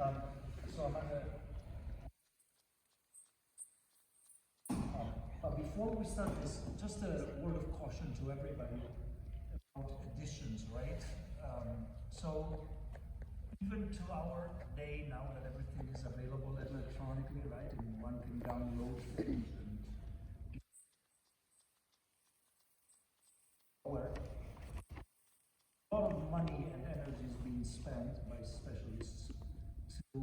So I'm gonna. But before we start this, just a word of caution to everybody about editions, right? So even to our day now that everything is available electronically, right, and one can download things and where a lot of money and energy is being spent by specialists to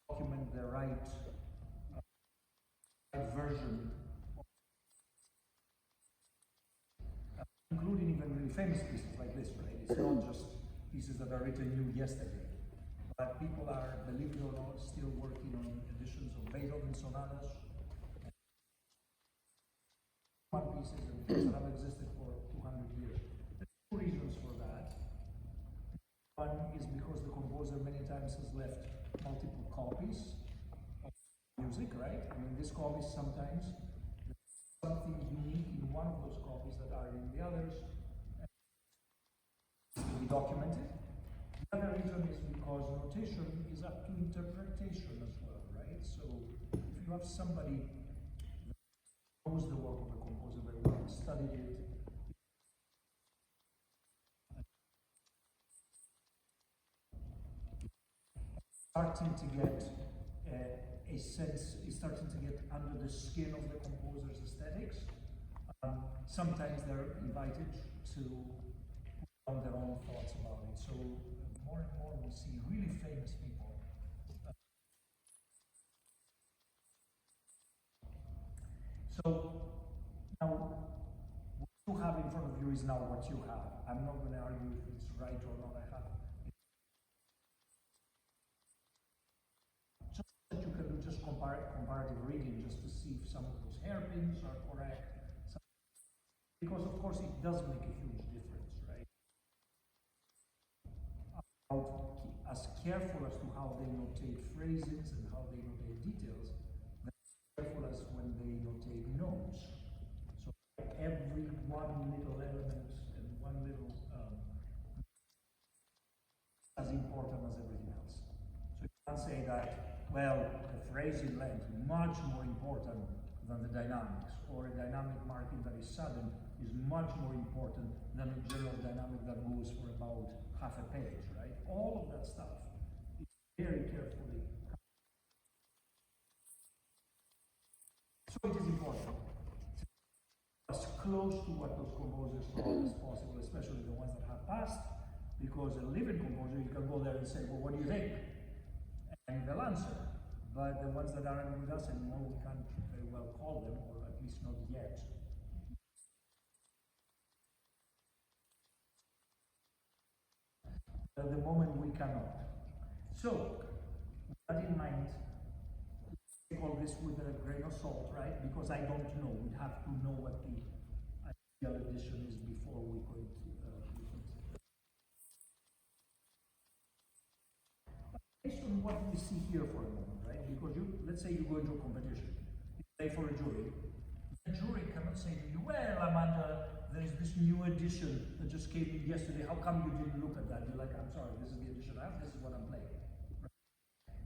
document the right version, including even really famous pieces like this, right? It's not just pieces that are written new yesterday, but people are, believe it or not, still working on editions of Beethoven sonatas, one pieces and things that have existed for 200 years. There's two reasons for that. One is because the composer many times has left multiple copies of music, right? I mean, this copy sometimes there's something unique in one of those copies that are in the others. It's to be documented. The other reason is because notation is up to interpretation as well, right? So if you have somebody that knows the work of a composer very well, studied it, starting to get a sense, is starting to get under the skin of the composer's aesthetics. Sometimes they're invited to put on their own thoughts about it. So more and more we see really famous people. So now what you have in front of you is now what you have. I'm not going to argue if it's right or not. I have. Just that you can do just comparative reading just to see if some of those hairpins are correct. Because of course it does make a huge difference, right? As careful as to how they notate phrases and how they notate details, as careful as when they notate notes. So every one little element and one little as important as everything else. So you can't say that, well, the phrasing length is much more important than the dynamics, or a dynamic marking that is sudden is much more important than a general dynamic that moves for about half a page, right? All of that stuff is very carefully. So it is important to be as close to what those composers thought as possible, especially the ones that have passed, because a living composer, you can go there and say, well, what do you think? And they'll answer. But the ones that aren't with us anymore, we can't very well call them, or at least not yet. At the moment, we cannot. So, with that in mind, we call this with a grain of salt, right? Because I don't know. We'd have to know what the ideal edition is before we could. Based on what we see here for a moment, right? Because let's say you go into a competition, you play for a jury. The jury cannot say to you, well, Amanda, there's this new edition that just came in yesterday. How come you didn't look at that? You're like, I'm sorry, this is the edition I have, this is what I'm playing. Right?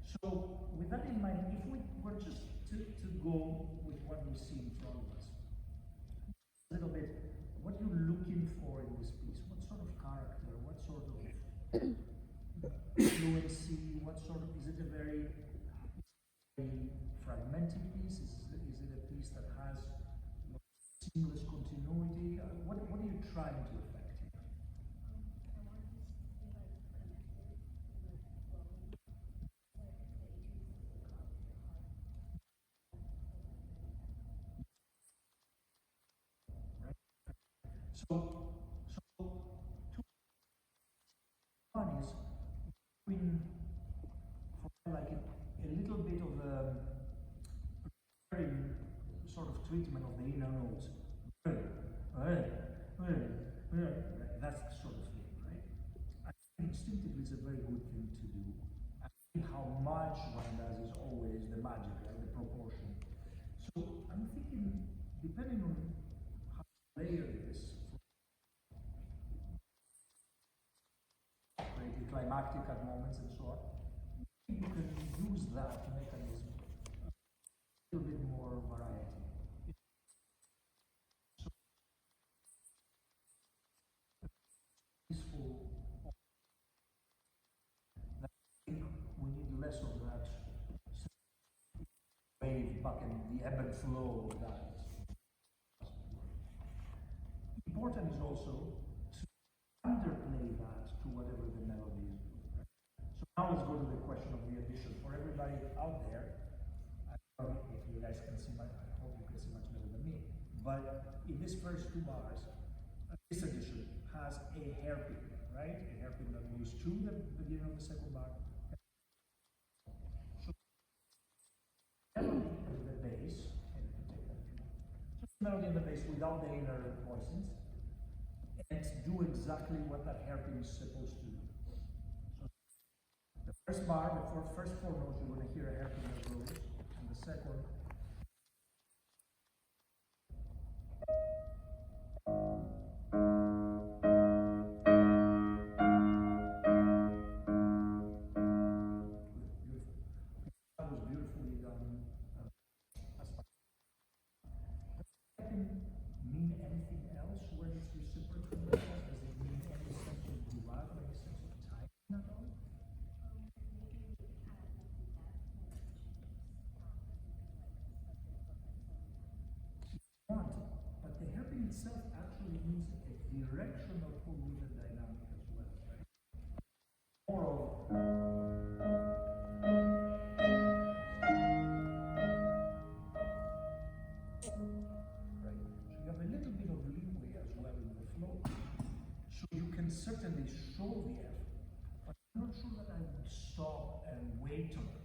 So with that in mind, if we were just to go with what we see in front of us, a little bit, what you're looking for in this piece, what sort of character, what sort of fluency, what sort of, is it a very fragmented piece? Is it a piece that has seamless continuity? What are you trying to affect here? Right? So one is doing like a little bit of a very sort of treatment of the inner notes. That's the sort of thing, right? I think instinctively it's a very good thing to do. I think how much one does is always the magic, right? The proportion. So I'm thinking, depending on how you layer this, greatly climactic at moments and so on, back in the ebb and flow of that. Important is also to underplay that to whatever the melody is doing. Right? So now let's go to the question of the addition. For everybody out there, I don't know if you guys can see I hope you can see much better than me. But in these first two bars, this addition has a hairpin, right? A hairpin that goes to the beginning of the second bar. So melody in the bass, and you can take that if you want. Just melody in the bass without the inner voicings, and do exactly what that hairpin is supposed to do. So the first bar, the first four notes, you're going to hear a hairpin that goes, and the second. That was beautifully done. Does it mean anything else when it's reciprocal? Does it mean any sense of duet or any sense of time at all? But the hairpin itself actually means a directional pull with a dynamic as well, right? More of right. So you have a little bit of leeway as well in the flow. So you can certainly show the F, but I'm not sure that I would stop and wait on it.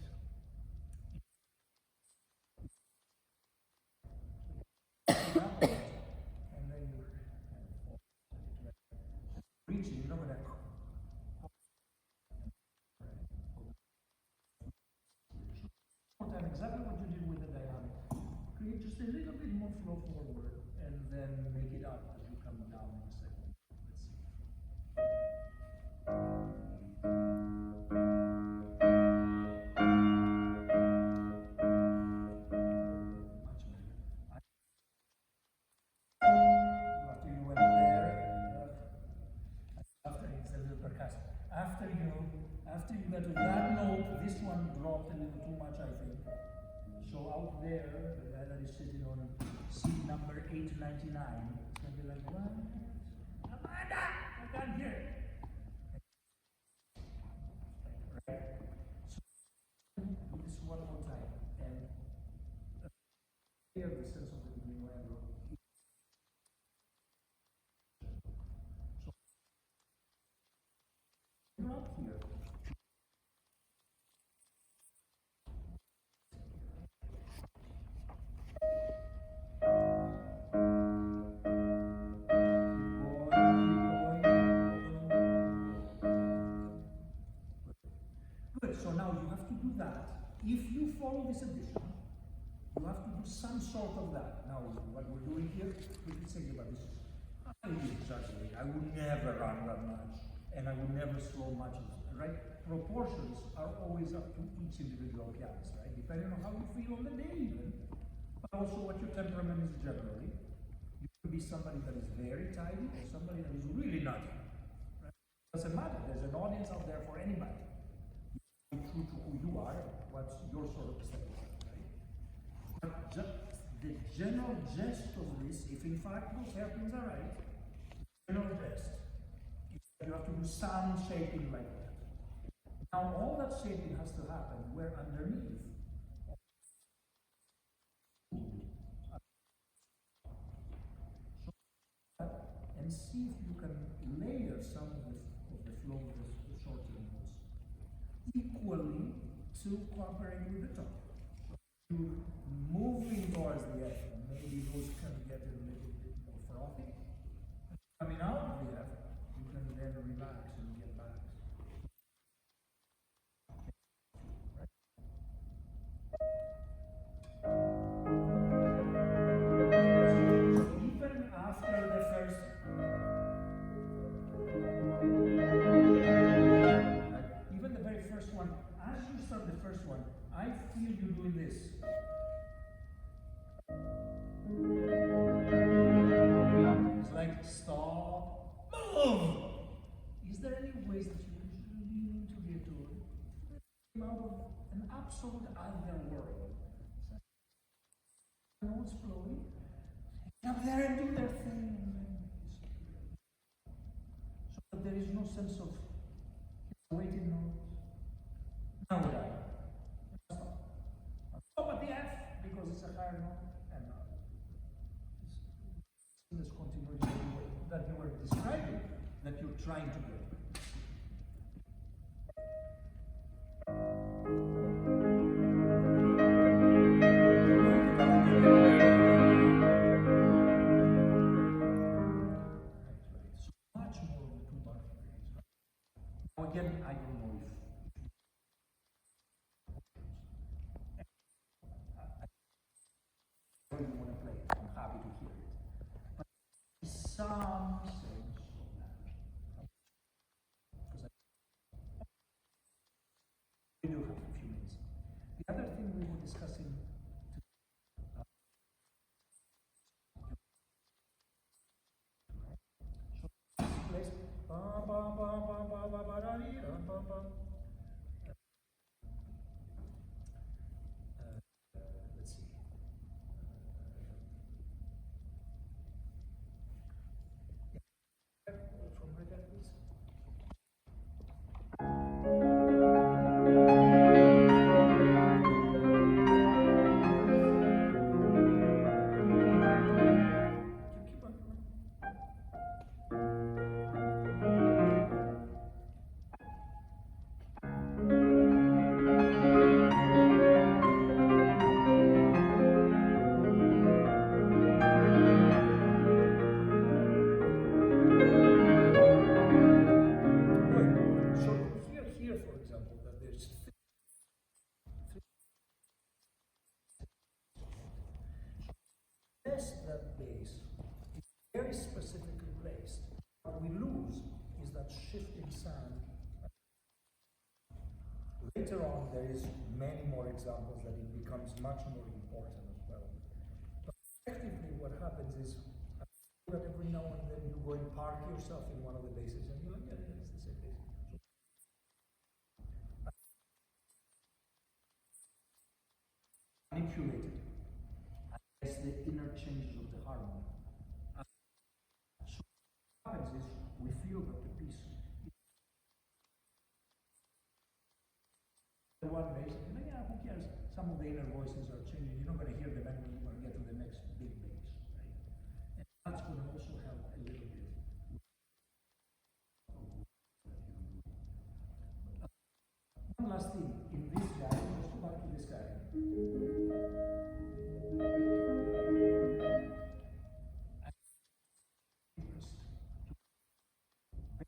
And then you reaching, you're not going to exactly what you did with the dynamic. Create just a little bit more flow forward and then make it up as you come down in a second. Let's see. Much better. After you went there, after it's a little percussive. After you got to that note, this one dropped a little too much, I think. So out there, the guy that is sitting on seat number 899, it's gonna be like, what? Amanda, I can't hear it. Right? So do this one more time, and hear the sense of the diminuendo. So you're up here. Good, so now you have to do that. If you follow this addition, you have to do some sort of that. Now, what we're doing here, we can say about this. I would exaggerate. I would never run that much, and I would never slow much, right? Proportions are always up to each individual pianist, right? Depending on how you feel on the day even, but also what your temperament is generally. You could be somebody that is very tidy or somebody that is really nutty. Right? Doesn't matter. There's an audience out there for anybody. Be true to who you are, what's your sort of style, right? But just the general gist of this, if in fact those hairpins are right, the general gist is that you have to do some shaping like that. Now all that shaping has to happen where underneath and see if you can layer some of the flow of the short notes equally to cooperate with the top. So you're moving towards the F, maybe those can get a little bit more frothy. Coming out of the F, you can then relax and get back. Even after the first, even the very first one, as you start the first one, I feel you doing this. It's like stop, move. Is there any ways that you can lean into the etude? Out of an absolute other world. notes flowing, up there and do their thing, and then so that there is no sense of waiting notes. Now we are. Stop at the F because it's a higher note, and this continuity that you were describing, that you're trying to get. Again, I don't know if you want to play it. I'm happy to hear it. But some sense of that. Because we do have a few minutes. The other thing we were discussing place let's see. From right there, please. Keep on. So here, for example, that there's that bass is very specifically placed. What we lose is that shifting sound. Later on, there is many more examples that it becomes much more important as well. But effectively, what happens is that every now and then you go and park yourself in one of the bases, and you're like, yeah, it's the same bass. Manipulated as the inner changes of the harmony. So what happens is we feel that the piece one bass, and yeah, who cares? Some of the inner voices are changing. You're not going to hear them anyway. You're going to get to the next big bass, right? And that's going to also help a little bit. One last thing in this guy. Let's go back to this guy.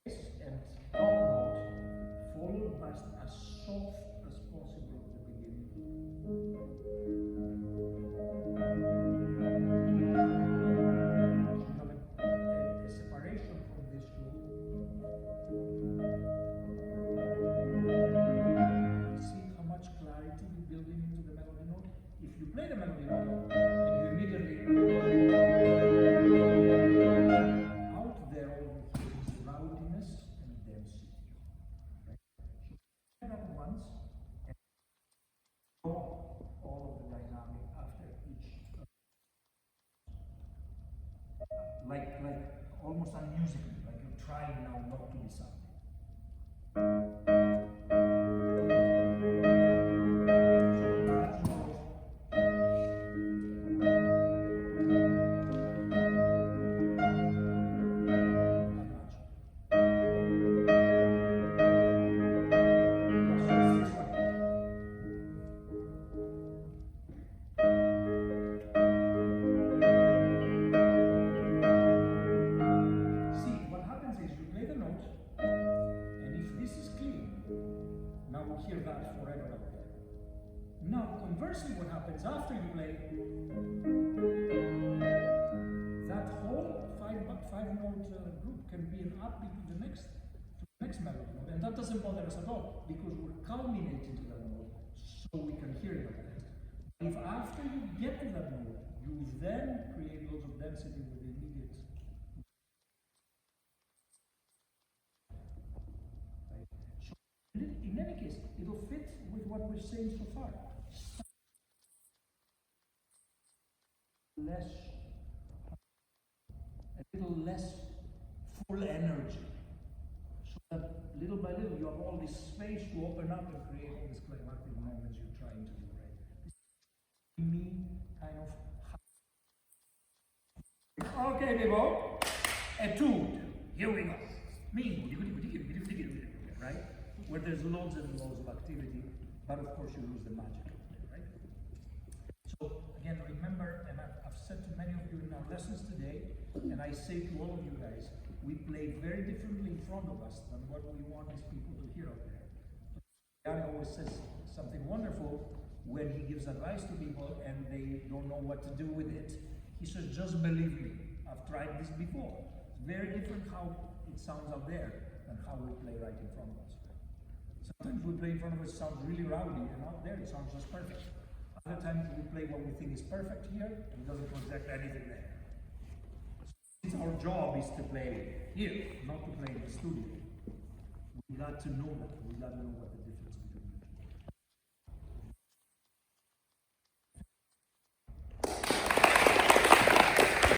Bass and top note followed by as soft as possible at the beginning. So you have a separation from these two. See how much clarity you build into the melody note. If you play the melody note and you immediately out there all you hear is loudness and density. Right? So that once and all of the dynamic after each. Like almost unmusically, like you're trying now not to be something. Conversely, what happens after you play that whole five-note group can be an upbeat to the next melody note, and that doesn't bother us at all because we're culminating to that note, so we can hear it at the next. If after you get to that note, you then create loads of density with the immediate. Right? So in any case, it'll fit with what we're saying so far. less, a little less full energy. So that little by little you have all this space to open up and create all these climactic moments you're trying to do, right? This is me kind of. Okay, people. Etude. Here we go. Me, right? Where there's loads and loads of activity, but of course you lose the magic of it, right? So again, remember, and I've said to many of you in our lessons today, and I say to all of you guys, we play very differently in front of us than what we want these people to hear out there. God always says something wonderful when he gives advice to people and they don't know what to do with it. He says, just believe me. I've tried this before. It's very different how it sounds out there than how we play right in front of us. Sometimes we play in front of us, it sounds really rowdy, and out there it sounds just perfect. Other times we play what we think is perfect here, and it doesn't project anything there. So our job is to play here, not to play in the studio. We got to know that. We got to know what